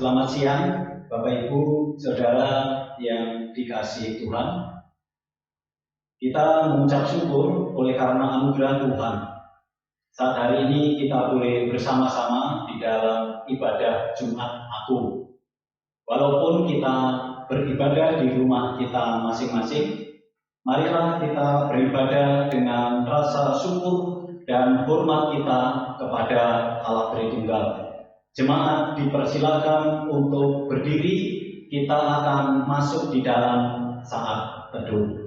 Selamat siang, Bapak Ibu, Saudara yang dikasihi Tuhan. Kita mengucap syukur oleh karena anugerah Tuhan. Saat hari ini kita boleh bersama-sama di dalam ibadah Jumat Agung. Walaupun kita beribadah di rumah kita masing-masing, marilah kita beribadah dengan rasa syukur dan hormat kita kepada Allah Tritunggal. Jemaat dipersilakan untuk berdiri, kita akan masuk di dalam saat teduh.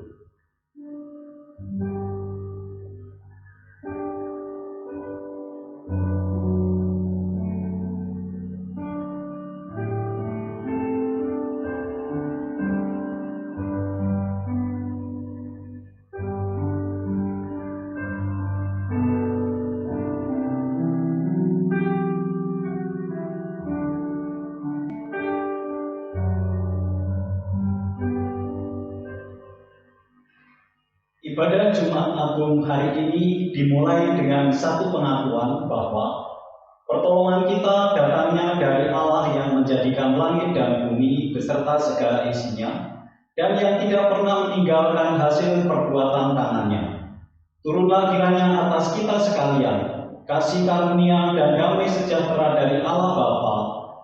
Ibadah Jumat Agung hari ini dimulai dengan satu pengakuan bahwa pertolongan kita datangnya dari Allah yang menjadikan langit dan bumi beserta segala isinya, dan yang tidak pernah meninggalkan hasil perbuatan tangannya. Turunlah kiranya atas kita sekalian kasih karunia dan damai sejahtera dari Allah Bapa,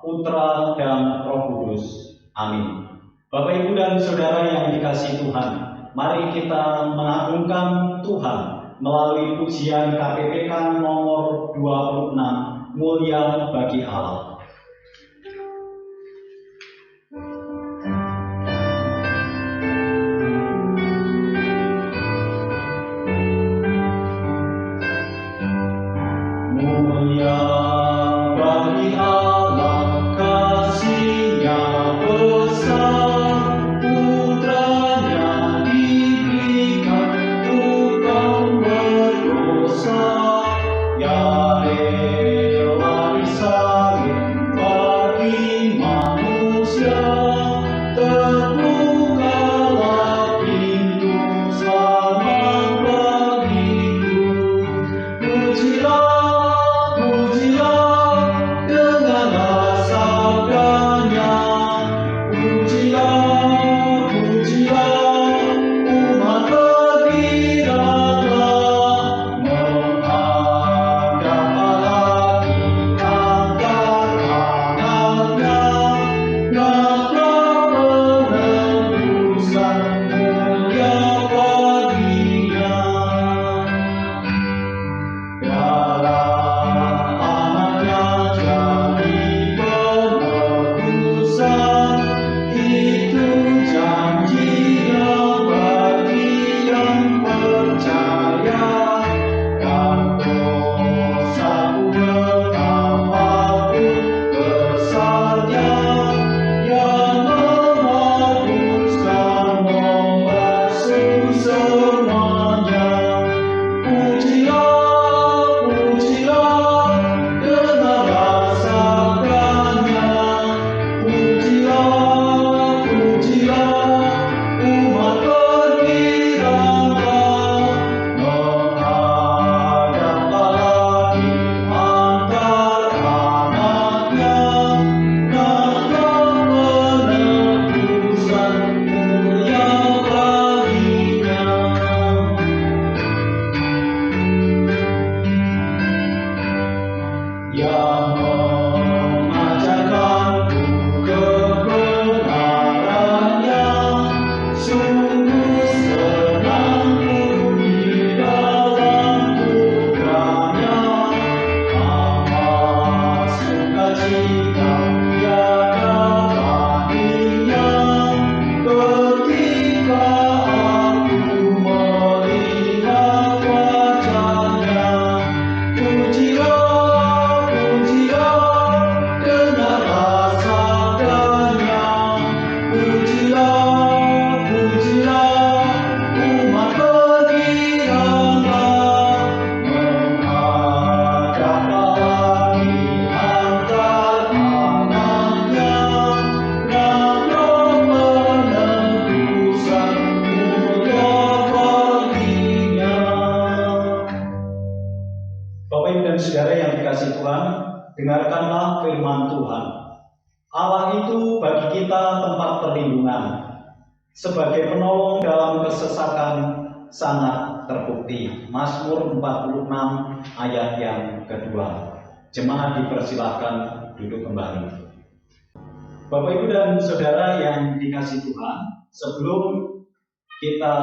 Putra, dan Roh Kudus. Amin. Bapak, Ibu, dan Saudara yang dikasihi Tuhan, mari kita mengagungkan Tuhan melalui pujian KPPK nomor 26, Mulia Bagi Allah. Mulia bagi Allah, kasih-Nya besar, Putranya diberikan untuk kaum berdosa, yang rela disalib Allah itu bagi kita tempat perlindungan. Sebagai penolong dalam kesesakan sangat terbukti. Mazmur 46 ayat yang kedua. Jemaat dipersilahkan duduk kembali. Bapak Ibu dan Saudara yang dikasihi Tuhan, sebelum kita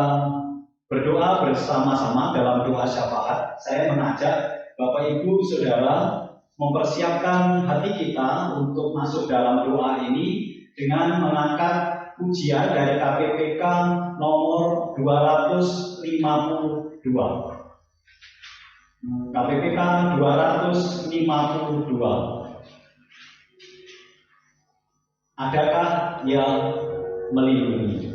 berdoa bersama-sama dalam doa syafaat, saya mengajak Bapak Ibu Saudara mempersiapkan hati kita untuk masuk dalam doa ini dengan mengangkat pujian dari KPPK nomor 252. KPPK 252. Adakah yang melindungi?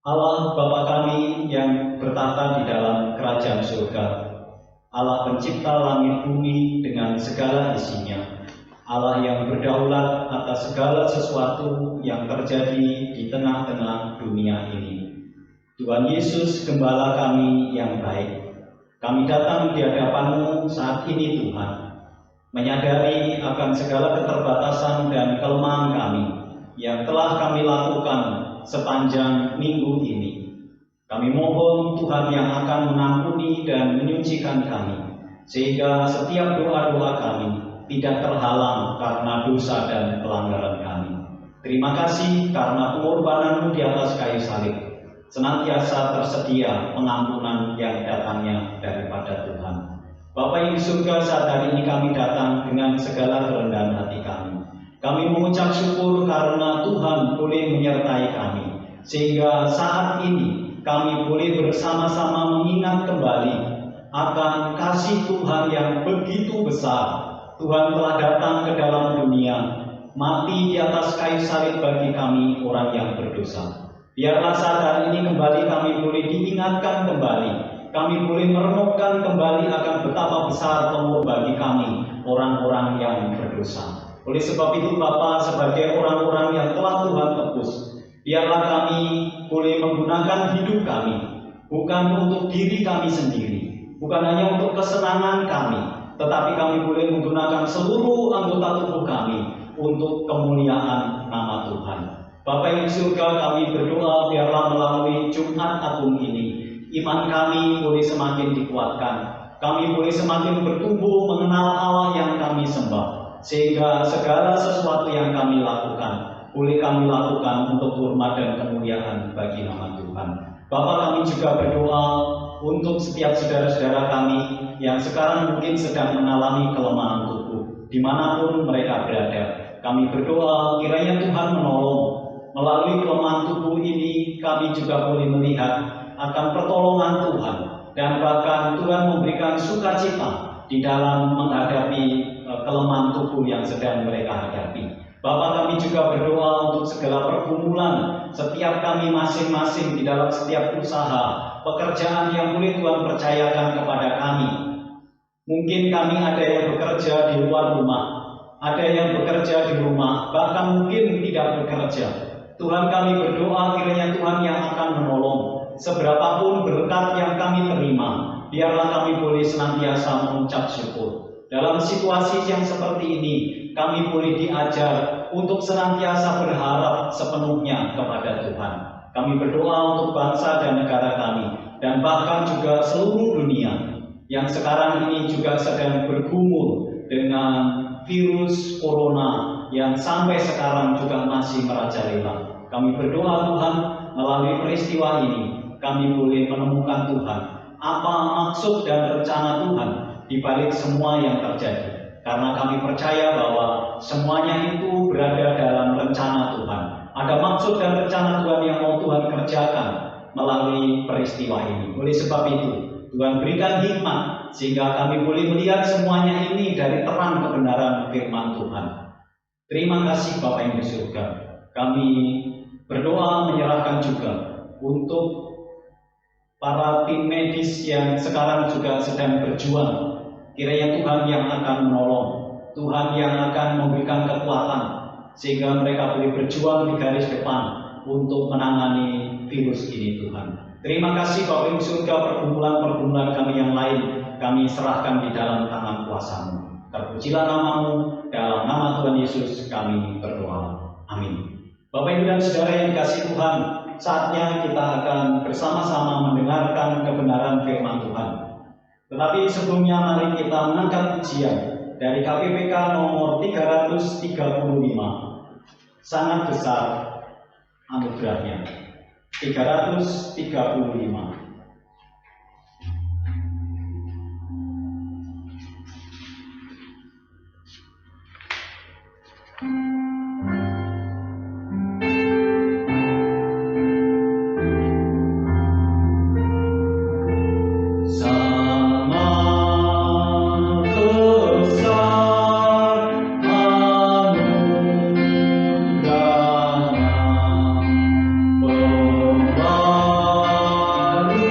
Allah Bapa kami yang bertata di dalam kerajaan surga, Allah pencipta langit bumi dengan segala isinya, Allah yang berdaulat atas segala sesuatu yang terjadi di tengah-tengah dunia ini. Tuhan Yesus, Gembala kami yang baik, kami datang di hadapan-Mu saat ini Tuhan, menyadari akan segala keterbatasan dan kelemahan kami yang telah kami lakukan sepanjang minggu ini. Kami mohon Tuhan yang akan mengampuni dan menyucikan kami, sehingga setiap doa-doa kami tidak terhalang karena dosa dan pelanggaran kami. Terima kasih karena pengorbanan-Mu di atas kayu salib senantiasa tersedia pengampunan yang datangnya daripada Tuhan. Bapa yang di surga, saat hari ini kami datang dengan segala kerendahan hati kami. Kami mengucap syukur karena Tuhan boleh menyertai kami, sehingga saat ini kami boleh bersama-sama mengingat kembali akan kasih Tuhan yang begitu besar. Tuhan telah datang ke dalam dunia, mati di atas kayu salib bagi kami orang yang berdosa. Biarlah saat hari ini kembali kami boleh diingatkan kembali, kami boleh merenungkan kembali akan betapa besar Allah bagi kami orang-orang yang berdosa. Oleh sebab itu Bapa, sebagai orang-orang yang telah Tuhan tebus, biarlah kami boleh menggunakan hidup kami, bukan untuk diri kami sendiri, bukan hanya untuk kesenangan kami, tetapi kami boleh menggunakan seluruh anggota tubuh kami untuk kemuliaan nama Tuhan. Bapa yang di surga, kami berdoa biarlah melalui Jumat Agung ini, iman kami boleh semakin dikuatkan, kami boleh semakin bertumbuh mengenal Allah yang kami sembah, sehingga segala sesuatu yang kami lakukan boleh kami lakukan untuk hormat dan kemuliaan bagi nama Tuhan. Bapa, kami juga berdoa untuk setiap saudara-saudara kami yang sekarang mungkin sedang mengalami kelemahan tubuh, dimanapun mereka berada. Kami berdoa kiranya Tuhan menolong. Melalui kelemahan tubuh ini kami juga boleh melihat akan pertolongan Tuhan, dan bahkan Tuhan memberikan sukacita di dalam menghadapi kelemahan tubuh yang sedang mereka hadapi. Bapak, kami juga berdoa untuk segala pergumulan setiap kami masing-masing di dalam setiap usaha, pekerjaan yang boleh Tuhan percayakan kepada kami. Mungkin kami ada yang bekerja di luar rumah, ada yang bekerja di rumah, bahkan mungkin tidak bekerja. Tuhan, kami berdoa kiranya Tuhan yang akan menolong. Seberapapun berkat yang kami terima, biarlah kami boleh senantiasa mengucap syukur. Dalam situasi yang seperti ini, kami boleh diajar untuk senantiasa berharap sepenuhnya kepada Tuhan. Kami berdoa untuk bangsa dan negara kami, dan bahkan juga seluruh dunia yang sekarang ini juga sedang bergumul dengan virus corona yang sampai sekarang juga masih merajalela. Kami berdoa Tuhan, melalui peristiwa ini, kami boleh menemukan Tuhan, apa maksud dan rencana Tuhan di balik semua yang terjadi. Karena kami percaya bahwa semuanya itu berada dalam rencana Tuhan. Ada maksud dan rencana Tuhan yang mau Tuhan kerjakan melalui peristiwa ini. Oleh sebab itu, Tuhan berikan hikmat sehingga kami boleh melihat semuanya ini dari terang kebenaran firman Tuhan. Terima kasih Bapa yang di surga. Kami berdoa menyerahkan juga untuk para tim medis yang sekarang juga sedang berjuang. Kiranya Tuhan yang akan menolong, Tuhan yang akan memberikan kekuatan, sehingga mereka boleh berjuang di garis depan untuk menangani virus ini Tuhan. Terima kasih Bapak Ibu surga, pergumulan-pergumulan kami yang lain kami serahkan di dalam tangan kuasa-Mu. Terpujilah nama-Mu, dalam nama Tuhan Yesus kami berdoa. Amin. Bapak Ibu dan Saudara yang dikasihi Tuhan, saatnya kita akan bersama-sama mendengarkan kebenaran firman Tuhan. Tetapi sebelumnya mari kita mengangkat pujian dari KPPK nomor 335. Sangat besar anugerahnya. 335. Lalu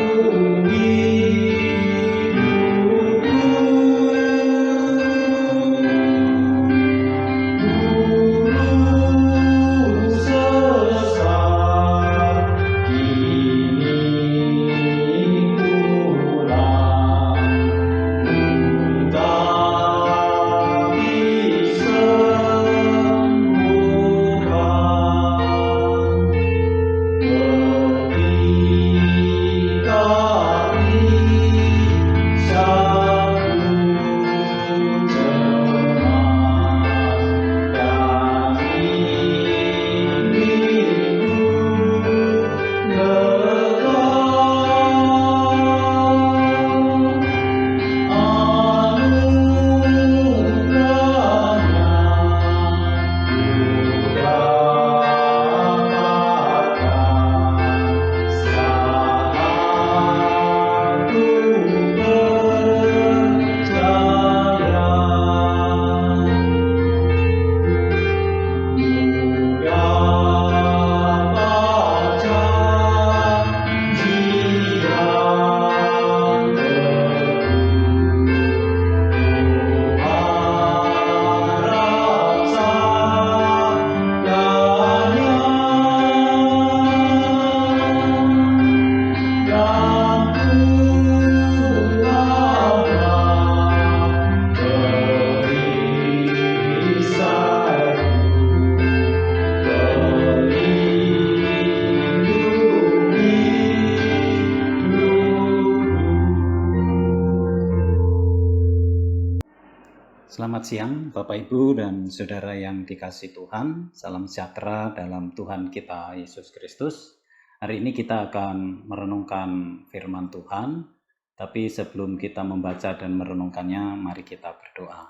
Selamat siang Bapak Ibu dan Saudara yang dikasihi Tuhan. Salam sejahtera dalam Tuhan kita Yesus Kristus. Hari ini kita akan merenungkan firman Tuhan. Tapi sebelum kita membaca dan merenungkannya, mari kita berdoa.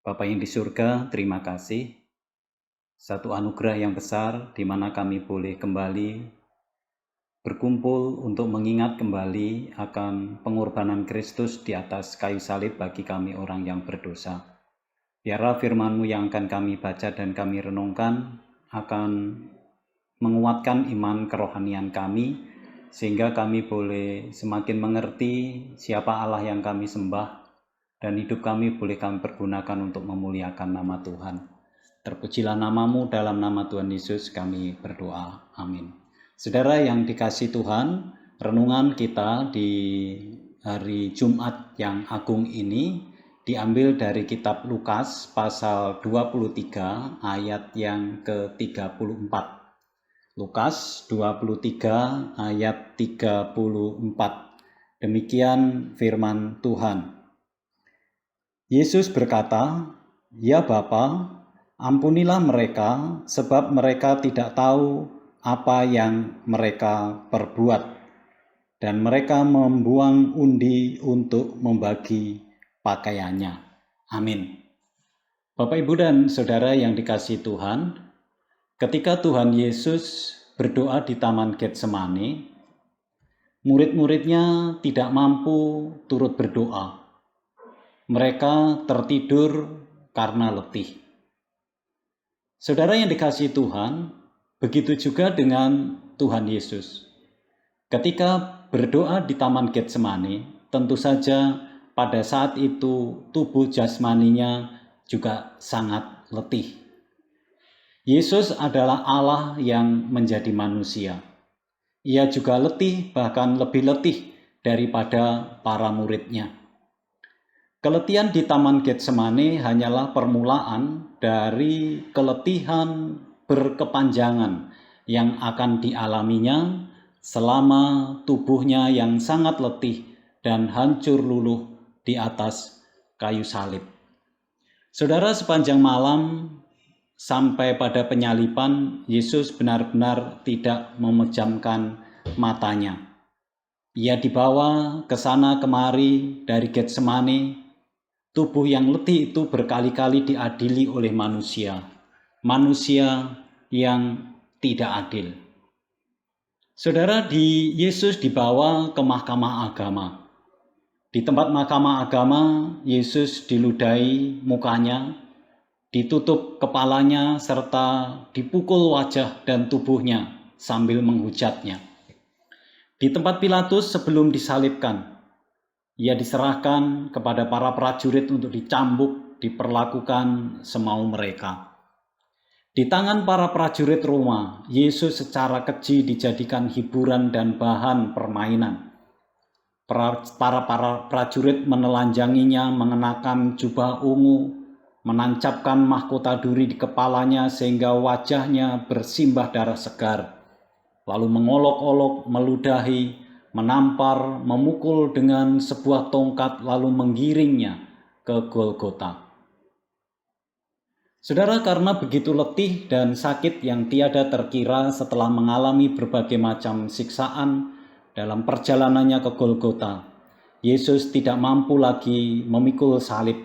Bapa yang di surga, terima kasih. Satu anugerah yang besar di mana kami boleh kembali berkumpul untuk mengingat kembali akan pengorbanan Kristus di atas kayu salib bagi kami orang yang berdosa. Biarlah firman-Mu yang akan kami baca dan kami renungkan akan menguatkan iman kerohanian kami, sehingga kami boleh semakin mengerti siapa Allah yang kami sembah, dan hidup kami boleh kami pergunakan untuk memuliakan nama Tuhan. Terpujilah nama-Mu, dalam nama Tuhan Yesus kami berdoa. Amin. Saudara yang dikasihi Tuhan, renungan kita di hari Jumat yang agung ini diambil dari kitab Lukas pasal 23 ayat yang ke-34. Lukas 23 ayat 34. Demikian firman Tuhan. Yesus berkata, "Ya Bapa, ampunilah mereka sebab mereka tidak tahu apa yang mereka perbuat." Dan mereka membuang undi untuk membagi pakaiannya. Amin. Bapak, Ibu, dan Saudara yang dikasihi Tuhan, ketika Tuhan Yesus berdoa di Taman Getsemani, murid-muridnya tidak mampu turut berdoa. Mereka tertidur karena letih. Saudara yang dikasihi Tuhan, begitu juga dengan Tuhan Yesus. Ketika berdoa di Taman Getsemani, tentu saja pada saat itu tubuh jasmaninya juga sangat letih. Yesus adalah Allah yang menjadi manusia. Ia juga letih, bahkan lebih letih daripada para muridnya. Keletihan di Taman Getsemani hanyalah permulaan dari keletihan berkepanjangan yang akan dialaminya selama tubuhnya yang sangat letih dan hancur luluh di atas kayu salib. Saudara, sepanjang malam sampai pada penyaliban, Yesus benar-benar tidak memejamkan matanya. Ia dibawa ke sana kemari dari Getsemani. Tubuh yang letih itu berkali-kali diadili oleh manusia yang tidak adil. Saudara, Yesus dibawa ke mahkamah agama. Di tempat mahkamah agama, Yesus diludahi mukanya, ditutup kepalanya, serta dipukul wajah dan tubuhnya sambil menghujatnya. Di tempat Pilatus sebelum disalibkan, ia diserahkan kepada para prajurit untuk dicambuk, diperlakukan semau mereka. Di tangan para prajurit Roma, Yesus secara keji dijadikan hiburan dan bahan permainan. Para prajurit menelanjanginya mengenakan jubah ungu, menancapkan mahkota duri di kepalanya sehingga wajahnya bersimbah darah segar, lalu mengolok-olok, meludahi, menampar, memukul dengan sebuah tongkat, lalu menggiringnya ke Golgota. Saudara, karena begitu letih dan sakit yang tiada terkira setelah mengalami berbagai macam siksaan dalam perjalanannya ke Golgota, Yesus tidak mampu lagi memikul salib.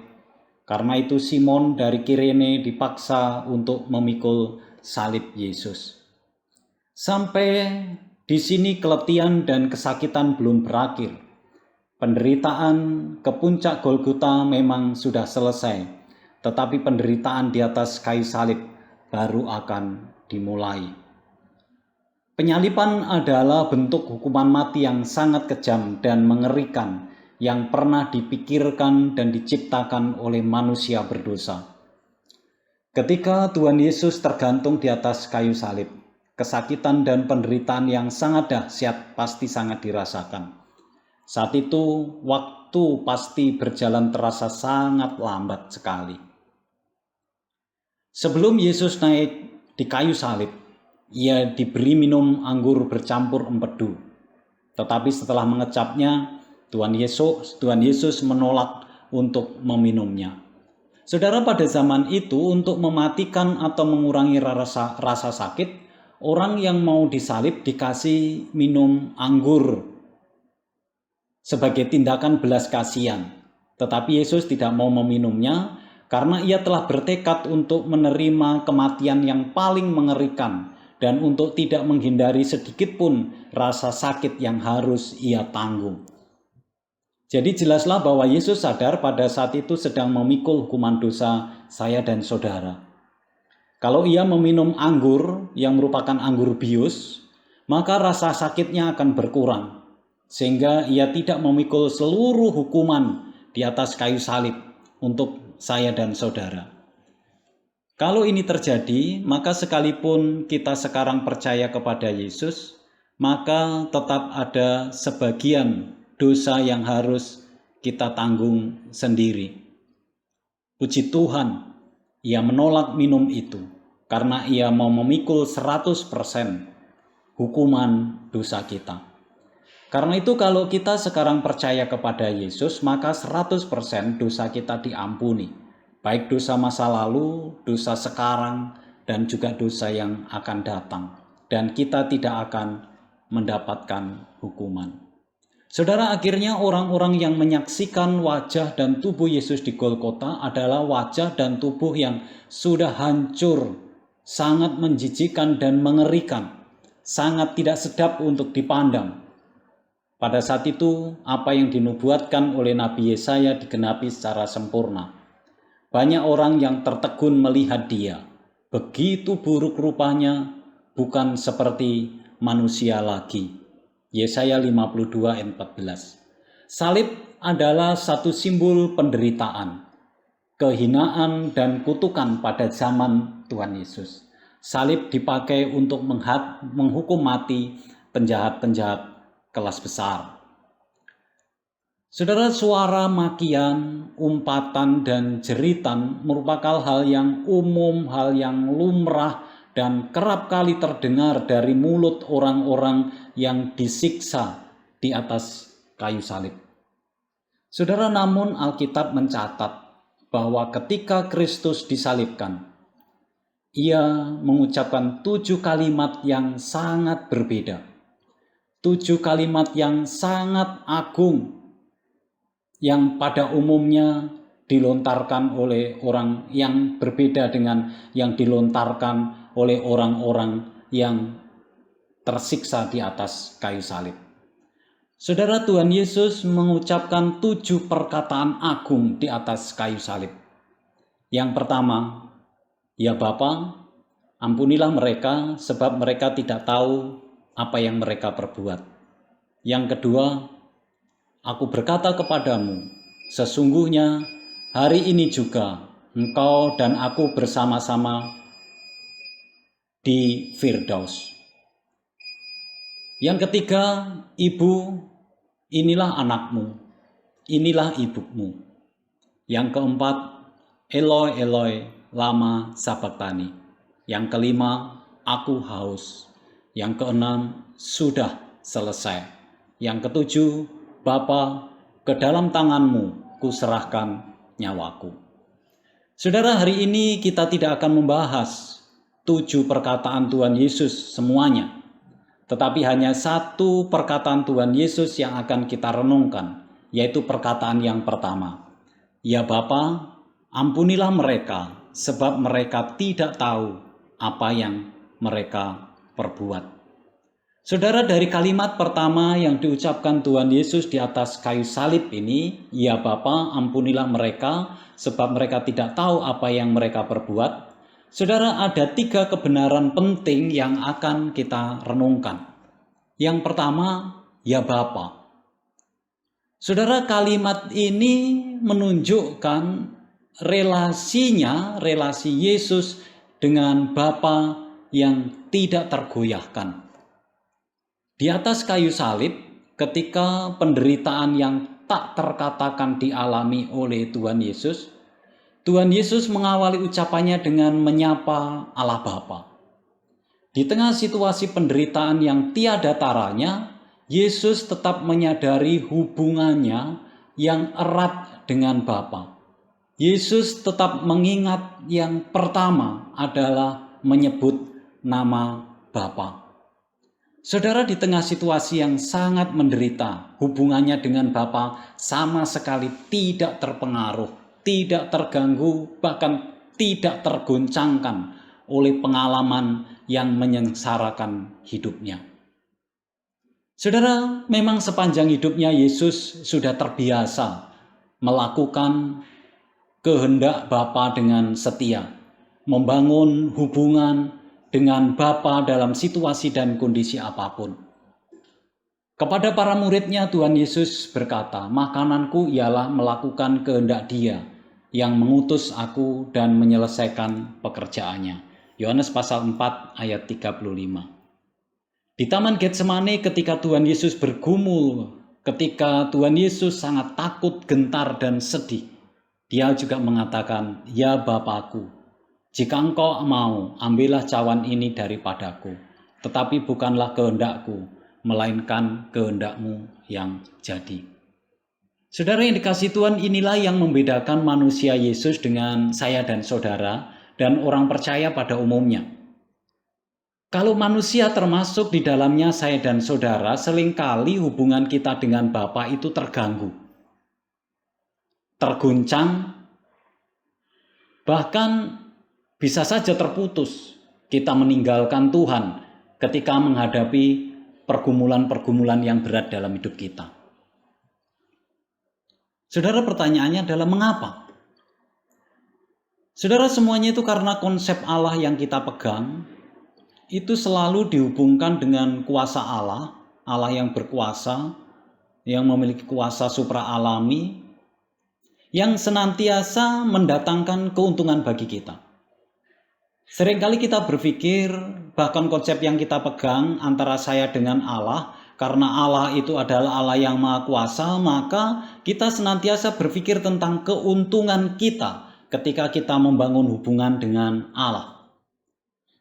Karena itu Simon dari Kirene dipaksa untuk memikul salib Yesus. Sampai di sini keletihan dan kesakitan belum berakhir. Penderitaan ke puncak Golgota memang sudah selesai, tetapi penderitaan di atas kayu salib baru akan dimulai. Penyaliban adalah bentuk hukuman mati yang sangat kejam dan mengerikan yang pernah dipikirkan dan diciptakan oleh manusia berdosa. Ketika Tuhan Yesus tergantung di atas kayu salib, kesakitan dan penderitaan yang sangat dahsyat pasti sangat dirasakan. Saat itu waktu pasti berjalan terasa sangat lambat sekali. Sebelum Yesus naik di kayu salib, ia diberi minum anggur bercampur empedu. Tetapi setelah mengecapnya, Tuhan Yesus menolak untuk meminumnya. Saudara, pada zaman itu untuk mematikan atau mengurangi rasa sakit, orang yang mau disalib dikasih minum anggur sebagai tindakan belas kasihan. Tetapi Yesus tidak mau meminumnya karena ia telah bertekad untuk menerima kematian yang paling mengerikan dan untuk tidak menghindari sedikit pun rasa sakit yang harus ia tanggung. Jadi jelaslah bahwa Yesus sadar pada saat itu sedang memikul hukuman dosa saya dan saudara. Kalau ia meminum anggur yang merupakan anggur bius, maka rasa sakitnya akan berkurang, sehingga ia tidak memikul seluruh hukuman di atas kayu salib untuk saya dan saudara. Kalau ini terjadi, maka sekalipun kita sekarang percaya kepada Yesus, maka tetap ada sebagian dosa yang harus kita tanggung sendiri. Puji Tuhan, ia menolak minum itu karena ia mau memikul 100% hukuman dosa kita. Karena itu kalau kita sekarang percaya kepada Yesus, maka 100% dosa kita diampuni. Baik dosa masa lalu, dosa sekarang, dan juga dosa yang akan datang. Dan kita tidak akan mendapatkan hukuman. Saudara, akhirnya orang-orang yang menyaksikan wajah dan tubuh Yesus di Golgota adalah wajah dan tubuh yang sudah hancur, sangat menjijikkan dan mengerikan, sangat tidak sedap untuk dipandang. Pada saat itu, apa yang dinubuatkan oleh Nabi Yesaya digenapi secara sempurna. Banyak orang yang tertegun melihat dia. Begitu buruk rupanya, bukan seperti manusia lagi. Yesaya 52 ayat 14. Salib adalah satu simbol penderitaan, kehinaan dan kutukan pada zaman Tuhan Yesus. Salib dipakai untuk menghukum mati penjahat-penjahat kelas besar. Saudara, suara makian, umpatan, dan jeritan merupakan hal yang umum, hal yang lumrah, dan kerap kali terdengar dari mulut orang-orang yang disiksa di atas kayu salib. Saudara, namun Alkitab mencatat bahwa ketika Kristus disalibkan, ia mengucapkan 7 kalimat yang sangat berbeda. 7 kalimat yang sangat agung yang pada umumnya dilontarkan oleh orang yang berbeda dengan yang dilontarkan oleh orang-orang yang tersiksa di atas kayu salib. Saudara, Tuhan Yesus mengucapkan 7 perkataan agung di atas kayu salib. Yang pertama, ya Bapa, ampunilah mereka sebab mereka tidak tahu apa yang mereka perbuat. Yang kedua, aku berkata kepadamu, sesungguhnya hari ini juga engkau dan aku bersama-sama di Firdaus. Yang ketiga, Ibu, inilah anakmu, inilah ibumu. Yang keempat, Eloi, Eloi, lama sabachthani. Yang kelima, aku haus. Yang keenam, sudah selesai. Yang ketujuh, Bapa, ke dalam tanganmu kuserahkan nyawaku. Saudara, hari ini kita tidak akan membahas 7 perkataan Tuhan Yesus semuanya. Tetapi hanya 1 perkataan Tuhan Yesus yang akan kita renungkan, yaitu perkataan yang pertama. Ya Bapa, ampunilah mereka, sebab mereka tidak tahu apa yang mereka perbuat. Saudara, dari kalimat pertama yang diucapkan Tuhan Yesus di atas kayu salib ini, ya Bapa, ampunilah mereka, sebab mereka tidak tahu apa yang mereka perbuat. Saudara, ada 3 kebenaran penting yang akan kita renungkan. Yang pertama, ya Bapa. Saudara, kalimat ini menunjukkan relasi Yesus dengan Bapa yang tidak tergoyahkan. Di atas kayu salib, ketika penderitaan yang tak terkatakan dialami oleh Tuhan Yesus mengawali ucapannya dengan menyapa Allah Bapa. Di tengah situasi penderitaan yang tiada taranya, Yesus tetap menyadari hubungannya yang erat dengan Bapa. Yesus tetap mengingat yang pertama adalah menyebut nama Bapa. Saudara, di tengah situasi yang sangat menderita, hubungannya dengan Bapa sama sekali tidak terpengaruh, tidak terganggu, bahkan tidak tergoncangkan oleh pengalaman yang menyengsarakan hidupnya. Saudara, memang sepanjang hidupnya Yesus sudah terbiasa melakukan kehendak Bapa dengan setia, membangun hubungan dengan Bapa dalam situasi dan kondisi apapun. Kepada para muridnya Tuhan Yesus berkata, makananku ialah melakukan kehendak Dia yang mengutus aku dan menyelesaikan pekerjaannya. Yohanes pasal 4 ayat 35. Di Taman Getsemani ketika Tuhan Yesus bergumul, ketika Tuhan Yesus sangat takut, gentar dan sedih, Dia juga mengatakan, ya Bapakku, jika engkau mau, ambillah cawan ini daripadaku, tetapi bukanlah kehendakku, melainkan kehendakmu yang jadi. Saudara yang dikasihi Tuhan, inilah yang membedakan manusia Yesus dengan saya dan saudara dan orang percaya pada umumnya. Kalau manusia termasuk di dalamnya saya dan saudara, seringkali hubungan kita dengan Bapa itu terganggu, terguncang, bahkan bisa saja terputus. Kita meninggalkan Tuhan ketika menghadapi pergumulan-pergumulan yang berat dalam hidup kita. Saudara, pertanyaannya adalah mengapa? Saudara, semuanya itu karena konsep Allah yang kita pegang itu selalu dihubungkan dengan kuasa Allah, Allah yang berkuasa, yang memiliki kuasa supra-alami, yang senantiasa mendatangkan keuntungan bagi kita. Seringkali kita berpikir, bahkan konsep yang kita pegang antara saya dengan Allah, karena Allah itu adalah Allah yang maha kuasa, maka kita senantiasa berpikir tentang keuntungan kita ketika kita membangun hubungan dengan Allah.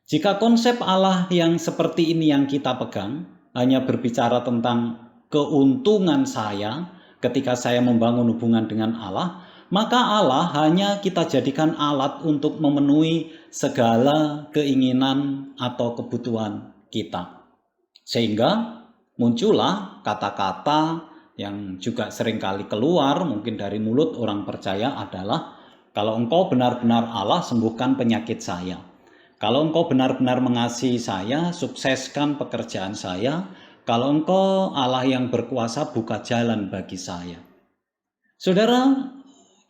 Jika konsep Allah yang seperti ini yang kita pegang, hanya berbicara tentang keuntungan saya ketika saya membangun hubungan dengan Allah, maka Allah hanya kita jadikan alat untuk memenuhi segala keinginan atau kebutuhan kita. Sehingga muncullah kata-kata yang juga seringkali keluar mungkin dari mulut orang percaya adalah, kalau engkau benar-benar Allah, sembuhkan penyakit saya. Kalau engkau benar-benar mengasihi saya, sukseskan pekerjaan saya. Kalau engkau Allah yang berkuasa, buka jalan bagi saya. Saudara,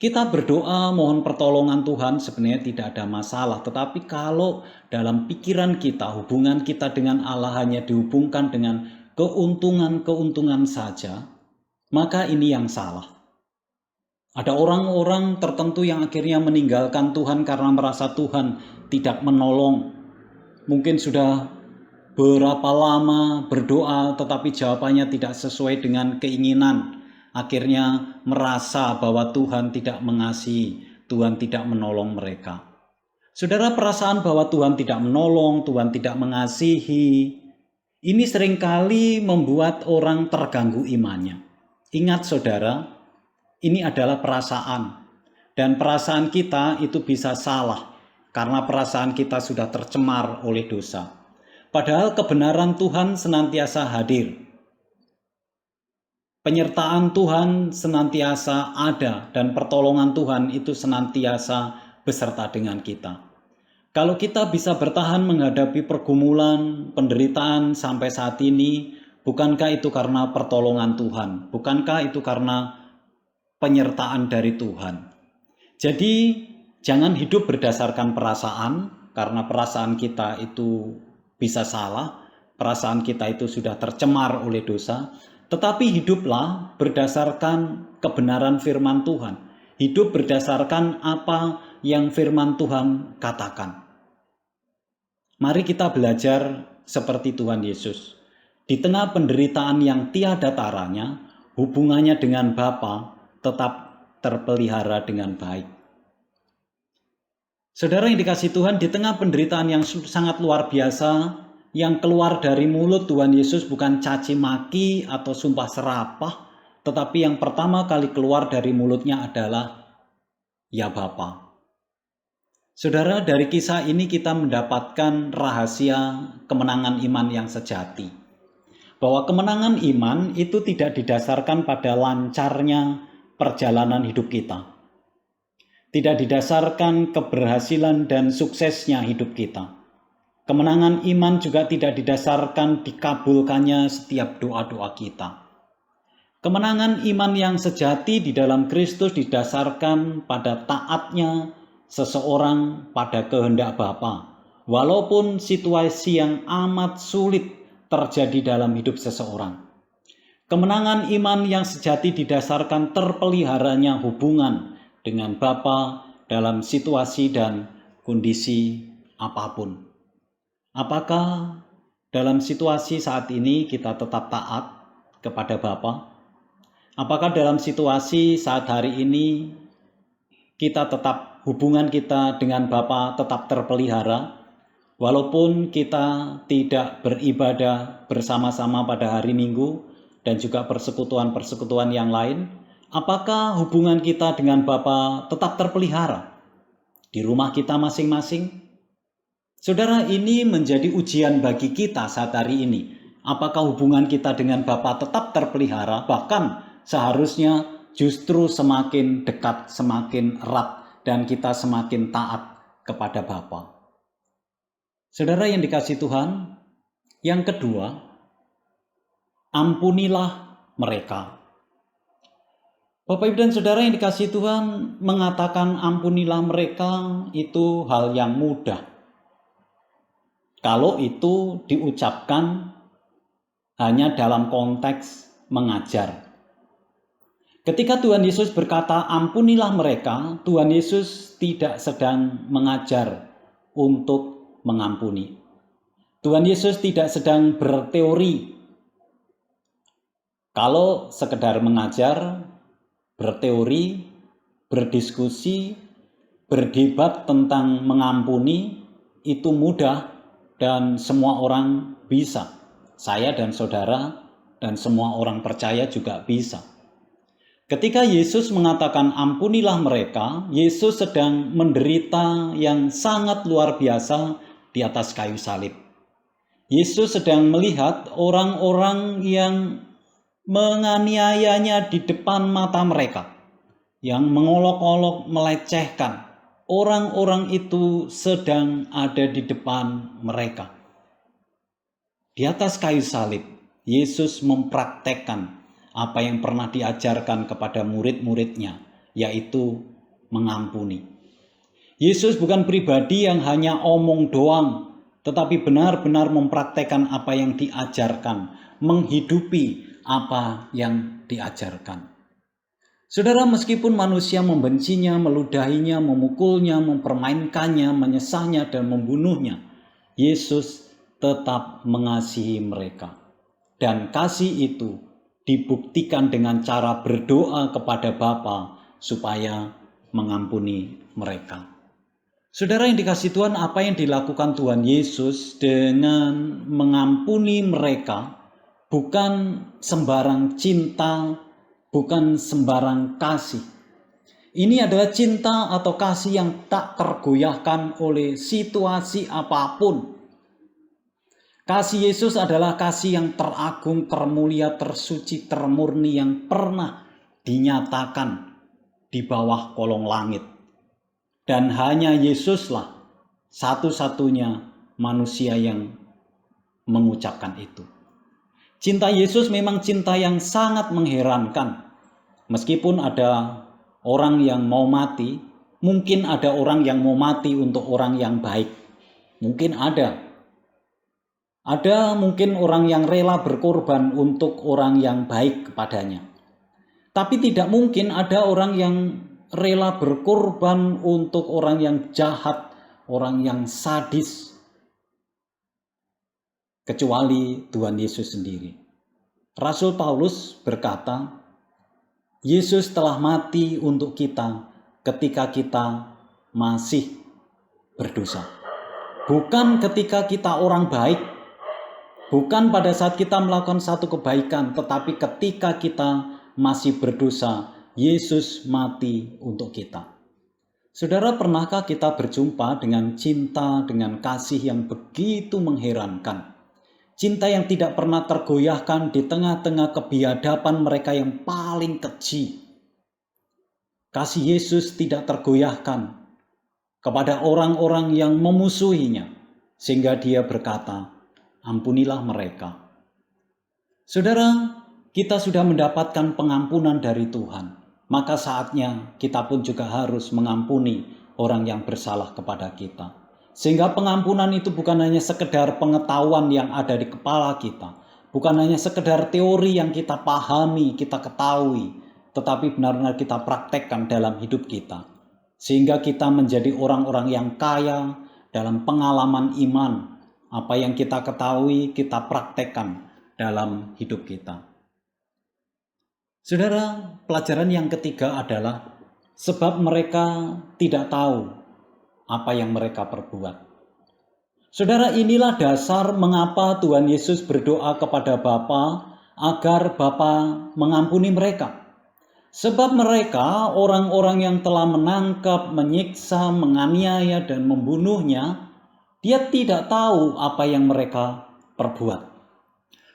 kita berdoa mohon pertolongan Tuhan sebenarnya tidak ada masalah. Tetapi kalau dalam pikiran kita, hubungan kita dengan Allah hanya dihubungkan dengan keuntungan-keuntungan saja, maka ini yang salah. Ada orang-orang tertentu yang akhirnya meninggalkan Tuhan karena merasa Tuhan tidak menolong. Mungkin sudah berapa lama berdoa tetapi jawabannya tidak sesuai dengan keinginan. Akhirnya merasa bahwa Tuhan tidak mengasihi, Tuhan tidak menolong mereka. Saudara, perasaan bahwa Tuhan tidak menolong, Tuhan tidak mengasihi, ini seringkali membuat orang terganggu imannya. Ingat saudara, ini adalah perasaan. Dan perasaan kita itu bisa salah karena perasaan kita sudah tercemar oleh dosa. Padahal kebenaran Tuhan senantiasa hadir. Penyertaan Tuhan senantiasa ada dan pertolongan Tuhan itu senantiasa beserta dengan kita. Kalau kita bisa bertahan menghadapi pergumulan, penderitaan sampai saat ini, bukankah itu karena pertolongan Tuhan? Bukankah itu karena penyertaan dari Tuhan? Jadi jangan hidup berdasarkan perasaan, karena perasaan kita itu bisa salah, perasaan kita itu sudah tercemar oleh dosa. Tetapi hiduplah berdasarkan kebenaran firman Tuhan. Hidup berdasarkan apa yang firman Tuhan katakan. Mari kita belajar seperti Tuhan Yesus. Di tengah penderitaan yang tiada taranya, hubungannya dengan Bapa tetap terpelihara dengan baik. Saudara yang dikasihi Tuhan, di tengah penderitaan yang sangat luar biasa, yang keluar dari mulut Tuhan Yesus bukan caci maki atau sumpah serapah, tetapi yang pertama kali keluar dari mulutnya adalah ya Bapa. Saudara, dari kisah ini kita mendapatkan rahasia kemenangan iman yang sejati. Bahwa kemenangan iman itu tidak didasarkan pada lancarnya perjalanan hidup kita. Tidak didasarkan keberhasilan dan suksesnya hidup kita. Kemenangan iman juga tidak didasarkan dikabulkannya setiap doa-doa kita. Kemenangan iman yang sejati di dalam Kristus didasarkan pada taatnya seseorang pada kehendak Bapa, walaupun situasi yang amat sulit terjadi dalam hidup seseorang. Kemenangan iman yang sejati didasarkan terpeliharanya hubungan dengan Bapa dalam situasi dan kondisi apapun. Apakah dalam situasi saat ini kita tetap taat kepada Bapa? Apakah dalam situasi saat hari ini kita tetap hubungan kita dengan Bapa tetap terpelihara walaupun kita tidak beribadah bersama-sama pada hari Minggu dan juga persekutuan-persekutuan yang lain? Apakah hubungan kita dengan Bapa tetap terpelihara di rumah kita masing-masing? Saudara, ini menjadi ujian bagi kita saat hari ini. Apakah hubungan kita dengan Bapa tetap terpelihara, bahkan seharusnya justru semakin dekat, semakin erat, dan kita semakin taat kepada Bapa. Saudara yang dikasihi Tuhan, yang kedua, ampunilah mereka. Bapak Ibu dan Saudara yang dikasihi Tuhan, mengatakan ampunilah mereka itu hal yang mudah. Kalau itu diucapkan hanya dalam konteks mengajar. Ketika Tuhan Yesus berkata ampunilah mereka, Tuhan Yesus tidak sedang mengajar untuk mengampuni. Tuhan Yesus tidak sedang berteori. Kalau sekedar mengajar, berteori, berdiskusi, berdebat tentang mengampuni, itu mudah dan semua orang bisa. Saya dan saudara dan semua orang percaya juga bisa. Ketika Yesus mengatakan ampunilah mereka, Yesus sedang menderita yang sangat luar biasa di atas kayu salib. Yesus sedang melihat orang-orang yang menganiayanya di depan mata mereka, yang mengolok-olok, melecehkan. Orang-orang itu sedang ada di depan mereka. Di atas kayu salib, Yesus mempraktekkan apa yang pernah diajarkan kepada murid-muridnya, yaitu mengampuni. Yesus bukan pribadi yang hanya omong doang, tetapi benar-benar mempraktekkan apa yang diajarkan, menghidupi apa yang diajarkan. Saudara, meskipun manusia membencinya, meludahinya, memukulnya, mempermainkannya, menyesahnya, dan membunuhnya, Yesus tetap mengasihi mereka. Dan kasih itu dibuktikan dengan cara berdoa kepada Bapa supaya mengampuni mereka. Saudara yang dikasihi Tuhan, apa yang dilakukan Tuhan Yesus dengan mengampuni mereka bukan sembarang cinta, bukan sembarang kasih. Ini adalah cinta atau kasih yang tak tergoyahkan oleh situasi apapun. Kasih Yesus adalah kasih yang teragung, termulia, tersuci, termurni yang pernah dinyatakan di bawah kolong langit. Dan hanya Yesuslah satu-satunya manusia yang mengucapkan itu. Cinta Yesus memang cinta yang sangat mengherankan. Meskipun ada orang yang mau mati, mungkin ada orang yang mau mati untuk orang yang baik. Mungkin ada. Ada mungkin orang yang rela berkorban untuk orang yang baik kepadanya. Tapi tidak mungkin ada orang yang rela berkorban untuk orang yang jahat, orang yang sadis. Kecuali Tuhan Yesus sendiri. Rasul Paulus berkata, Yesus telah mati untuk kita ketika kita masih berdosa. Bukan ketika kita orang baik, bukan pada saat kita melakukan satu kebaikan, tetapi ketika kita masih berdosa, Yesus mati untuk kita. Saudara, pernahkah kita berjumpa dengan cinta, dengan kasih yang begitu mengherankan? Cinta yang tidak pernah tergoyahkan di tengah-tengah kebiadaban mereka yang paling keji. Kasih Yesus tidak tergoyahkan kepada orang-orang yang memusuhinya, sehingga dia berkata, ampunilah mereka. Saudara, kita sudah mendapatkan pengampunan dari Tuhan, maka saatnya kita pun juga harus mengampuni orang yang bersalah kepada kita. Sehingga pengampunan itu bukan hanya sekedar pengetahuan yang ada di kepala kita, bukan hanya sekedar teori yang kita pahami, kita ketahui, tetapi benar-benar kita praktekkan dalam hidup kita. Sehingga kita menjadi orang-orang yang kaya dalam pengalaman iman. Apa yang kita ketahui, kita praktekkan dalam hidup kita. Saudara, pelajaran yang ketiga adalah sebab mereka tidak tahu apa yang mereka perbuat. Saudara, inilah dasar mengapa Tuhan Yesus berdoa kepada Bapa agar Bapa mengampuni mereka. Sebab mereka orang-orang yang telah menangkap, menyiksa, menganiaya, dan membunuhnya, dia tidak tahu apa yang mereka perbuat.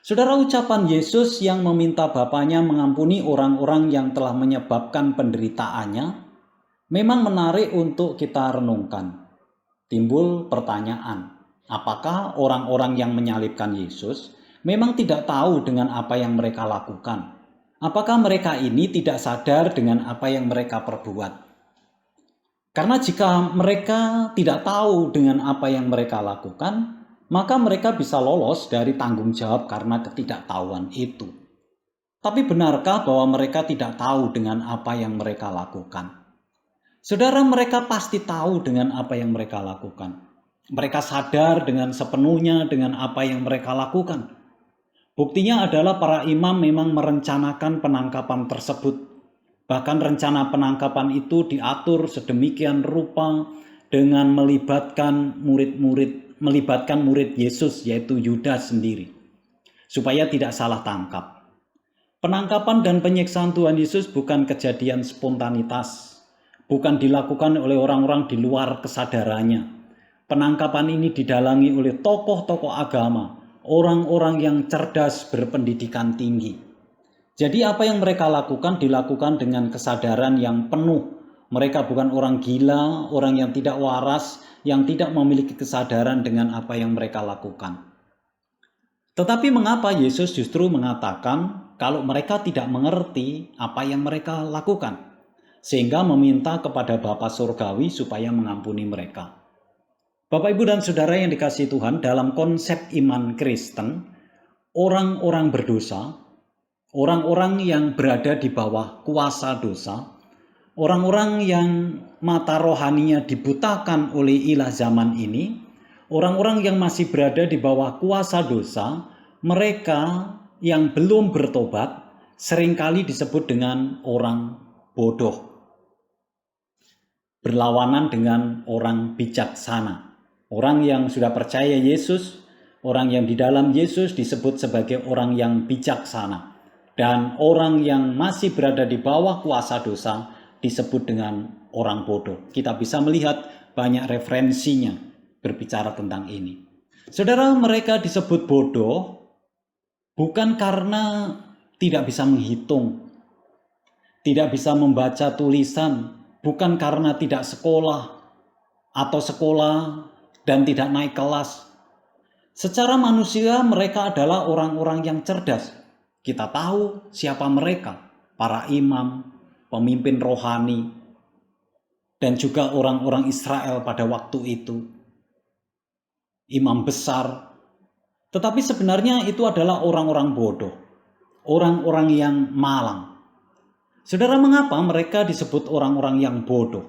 Saudara, ucapan Yesus yang meminta Bapanya mengampuni orang-orang yang telah menyebabkan penderitaannya memang menarik untuk kita renungkan. Timbul pertanyaan, apakah orang-orang yang menyalibkan Yesus memang tidak tahu dengan apa yang mereka lakukan? Apakah mereka ini tidak sadar dengan apa yang mereka perbuat? Karena jika mereka tidak tahu dengan apa yang mereka lakukan, maka mereka bisa lolos dari tanggung jawab karena ketidaktahuan itu. Tapi benarkah bahwa mereka tidak tahu dengan apa yang mereka lakukan? Saudara, mereka pasti tahu dengan apa yang mereka lakukan. Mereka sadar dengan sepenuhnya dengan apa yang mereka lakukan. Buktinya adalah para imam memang merencanakan penangkapan tersebut. Bahkan rencana penangkapan itu diatur sedemikian rupa dengan melibatkan murid Yesus, yaitu Yudas sendiri, supaya tidak salah tangkap. Penangkapan dan penyiksaan Tuhan Yesus bukan kejadian spontanitas, bukan dilakukan oleh orang-orang di luar kesadarannya. Penangkapan ini didalangi oleh tokoh-tokoh agama, orang-orang yang cerdas berpendidikan tinggi. Jadi apa yang mereka lakukan dilakukan dengan kesadaran yang penuh. Mereka bukan orang gila, orang yang tidak waras, yang tidak memiliki kesadaran dengan apa yang mereka lakukan. Tetapi mengapa Yesus justru mengatakan kalau mereka tidak mengerti apa yang mereka lakukan, sehingga meminta kepada Bapa Surgawi supaya mengampuni mereka? Bapak, Ibu, dan Saudara yang dikasihi Tuhan, dalam konsep iman Kristen, orang-orang berdosa, orang-orang yang berada di bawah kuasa dosa, orang-orang yang mata rohaninya dibutakan oleh ilah zaman ini, orang-orang yang masih berada di bawah kuasa dosa, mereka yang belum bertobat seringkali disebut dengan orang bodoh, berlawanan dengan orang bijaksana. Orang yang sudah percaya Yesus, orang yang di dalam Yesus disebut sebagai orang yang bijaksana. Dan orang yang masih berada di bawah kuasa dosa disebut dengan orang bodoh. Kita bisa melihat banyak referensinya berbicara tentang ini. Saudara, mereka disebut bodoh bukan karena tidak bisa menghitung, tidak bisa membaca tulisan, bukan karena tidak sekolah atau sekolah dan tidak naik kelas. Secara manusia mereka adalah orang-orang yang cerdas. Kita tahu siapa mereka, para imam, pemimpin rohani, dan juga orang-orang Israel pada waktu itu, imam besar. Tetapi sebenarnya itu adalah orang-orang bodoh, orang-orang yang malang. Saudara, mengapa mereka disebut orang-orang yang bodoh?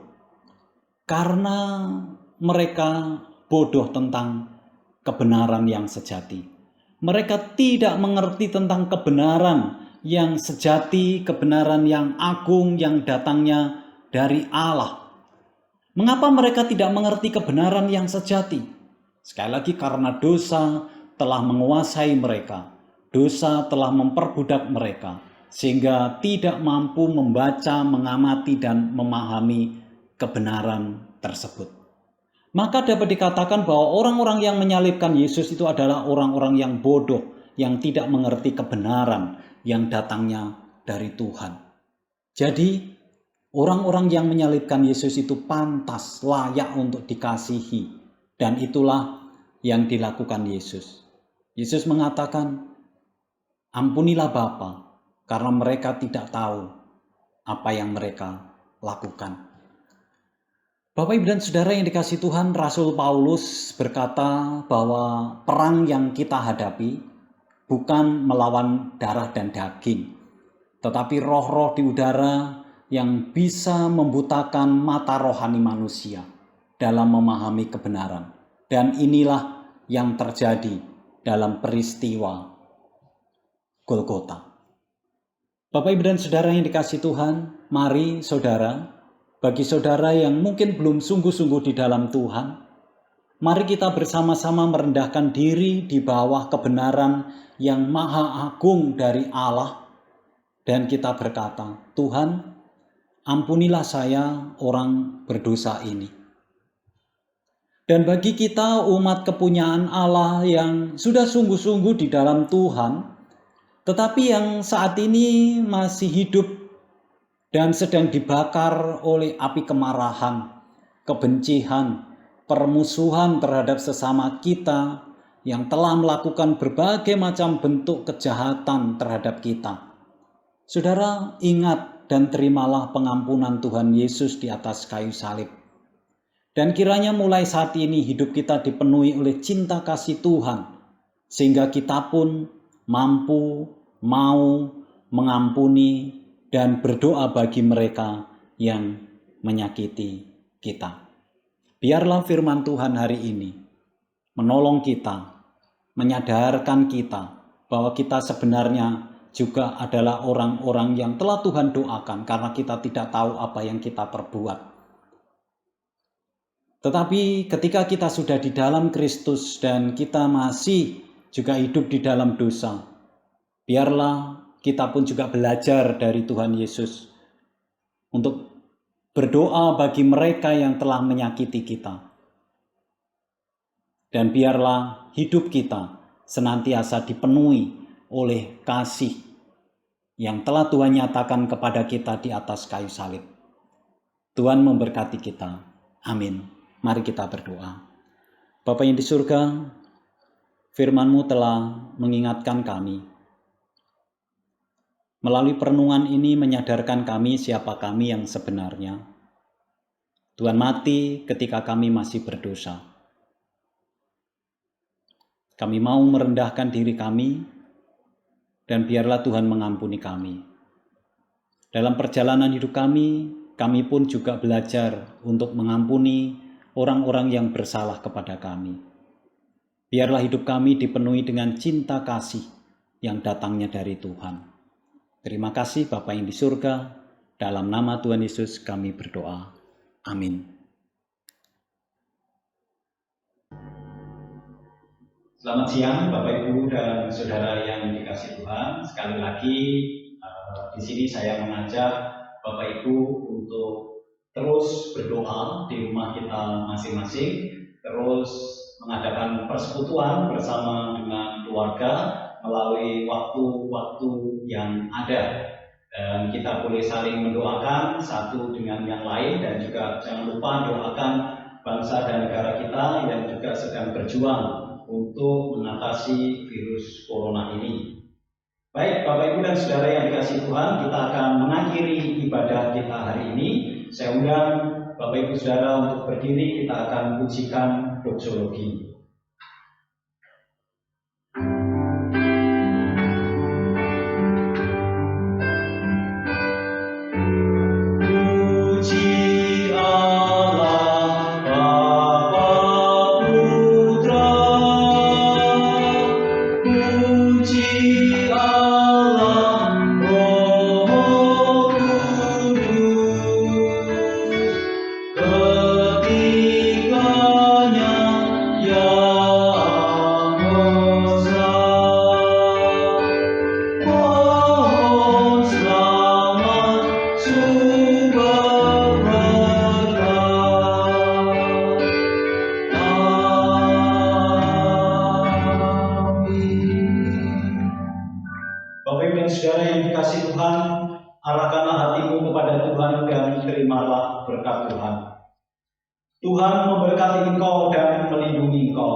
Karena mereka bodoh tentang kebenaran yang sejati. Mereka tidak mengerti tentang kebenaran yang sejati, kebenaran yang agung yang datangnya dari Allah. Mengapa mereka tidak mengerti kebenaran yang sejati? Sekali lagi, karena dosa telah menguasai mereka. Dosa telah memperbudak mereka, sehingga tidak mampu membaca, mengamati, dan memahami kebenaran tersebut. Maka dapat dikatakan bahwa orang-orang yang menyalibkan Yesus itu adalah orang-orang yang bodoh, yang tidak mengerti kebenaran yang datangnya dari Tuhan. Jadi orang-orang yang menyalibkan Yesus itu pantas, layak untuk dikasihi. Dan itulah yang dilakukan Yesus. Yesus mengatakan, ampunilah Bapa, karena mereka tidak tahu apa yang mereka lakukan. Bapak, Ibu, dan Saudara yang dikasihi Tuhan, Rasul Paulus berkata bahwa perang yang kita hadapi bukan melawan darah dan daging, tetapi roh-roh di udara yang bisa membutakan mata rohani manusia dalam memahami kebenaran. Dan inilah yang terjadi dalam peristiwa Golgota. Bapak, Ibu, dan Saudara yang dikasihi Tuhan, mari saudara, bagi saudara yang mungkin belum sungguh-sungguh di dalam Tuhan, mari kita bersama-sama merendahkan diri di bawah kebenaran yang maha agung dari Allah, dan kita berkata, Tuhan, ampunilah saya orang berdosa ini. Dan bagi kita umat kepunyaan Allah yang sudah sungguh-sungguh di dalam Tuhan, tetapi yang saat ini masih hidup dan sedang dibakar oleh api kemarahan, kebencian, permusuhan terhadap sesama kita yang telah melakukan berbagai macam bentuk kejahatan terhadap kita. Saudara, ingat dan terimalah pengampunan Tuhan Yesus di atas kayu salib. Dan kiranya mulai saat ini hidup kita dipenuhi oleh cinta kasih Tuhan, sehingga kita pun mampu, mau mengampuni dan berdoa bagi mereka yang menyakiti kita. Biarlah firman Tuhan hari ini menolong kita, menyadarkan kita bahwa kita sebenarnya juga adalah orang-orang yang telah Tuhan doakan karena kita tidak tahu apa yang kita perbuat. Tetapi ketika kita sudah di dalam Kristus dan kita masih juga hidup di dalam dosa, biarlah kita pun juga belajar dari Tuhan Yesus untuk berdoa bagi mereka yang telah menyakiti kita. Dan biarlah hidup kita senantiasa dipenuhi oleh kasih yang telah Tuhan nyatakan kepada kita di atas kayu salib. Tuhan memberkati kita. Amin. Mari kita berdoa. Bapa yang di surga, firman-Mu telah mengingatkan kami. Melalui perenungan ini menyadarkan kami siapa kami yang sebenarnya. Tuhan mati ketika kami masih berdosa. Kami mau merendahkan diri kami, dan biarlah Tuhan mengampuni kami. Dalam perjalanan hidup kami pun juga belajar untuk mengampuni orang-orang yang bersalah kepada kami. Biarlah hidup kami dipenuhi dengan cinta kasih yang datangnya dari Tuhan. Terima kasih Bapa yang di surga, dalam nama Tuhan Yesus kami berdoa. Amin. Selamat siang Bapak Ibu dan Saudara yang dikasihi Tuhan. Sekali lagi di sini saya mengajak Bapak Ibu untuk terus berdoa di rumah kita masing-masing, terus mengadakan persekutuan bersama dengan keluarga melalui waktu-waktu yang ada. Dan kita boleh saling mendoakan satu dengan yang lain, dan juga jangan lupa doakan bangsa dan negara kita yang juga sedang berjuang untuk mengatasi virus corona ini. Baik Bapak Ibu dan Saudara yang dikasihi Tuhan, kita akan mengakhiri ibadah kita hari ini. Saya undang Bapak Ibu Saudara untuk berdiri, kita akan pujikan doksologi. Ketikanya dan saudara yang dikasihi Tuhan, arahkanlah hatimu kepada Tuhan dan terimalah berkat Tuhan. Tuhan memberkati engkau dan melindungi engkau.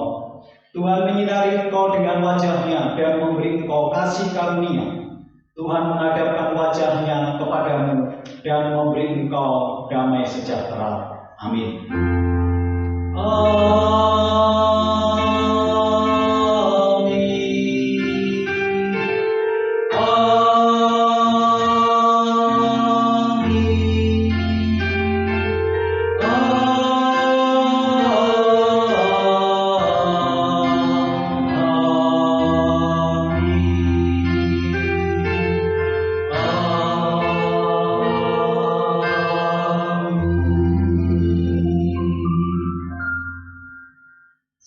Tuhan menyinari engkau dengan wajah-Nya dan memberi engkau kasih karunia. Tuhan menghadapkan wajah-Nya kepadamu dan memberi engkau damai sejahtera. Amin.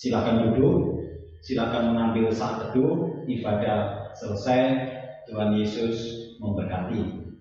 Silakan duduk, silakan mengambil saat teduh, ibadah selesai, Tuhan Yesus memberkati.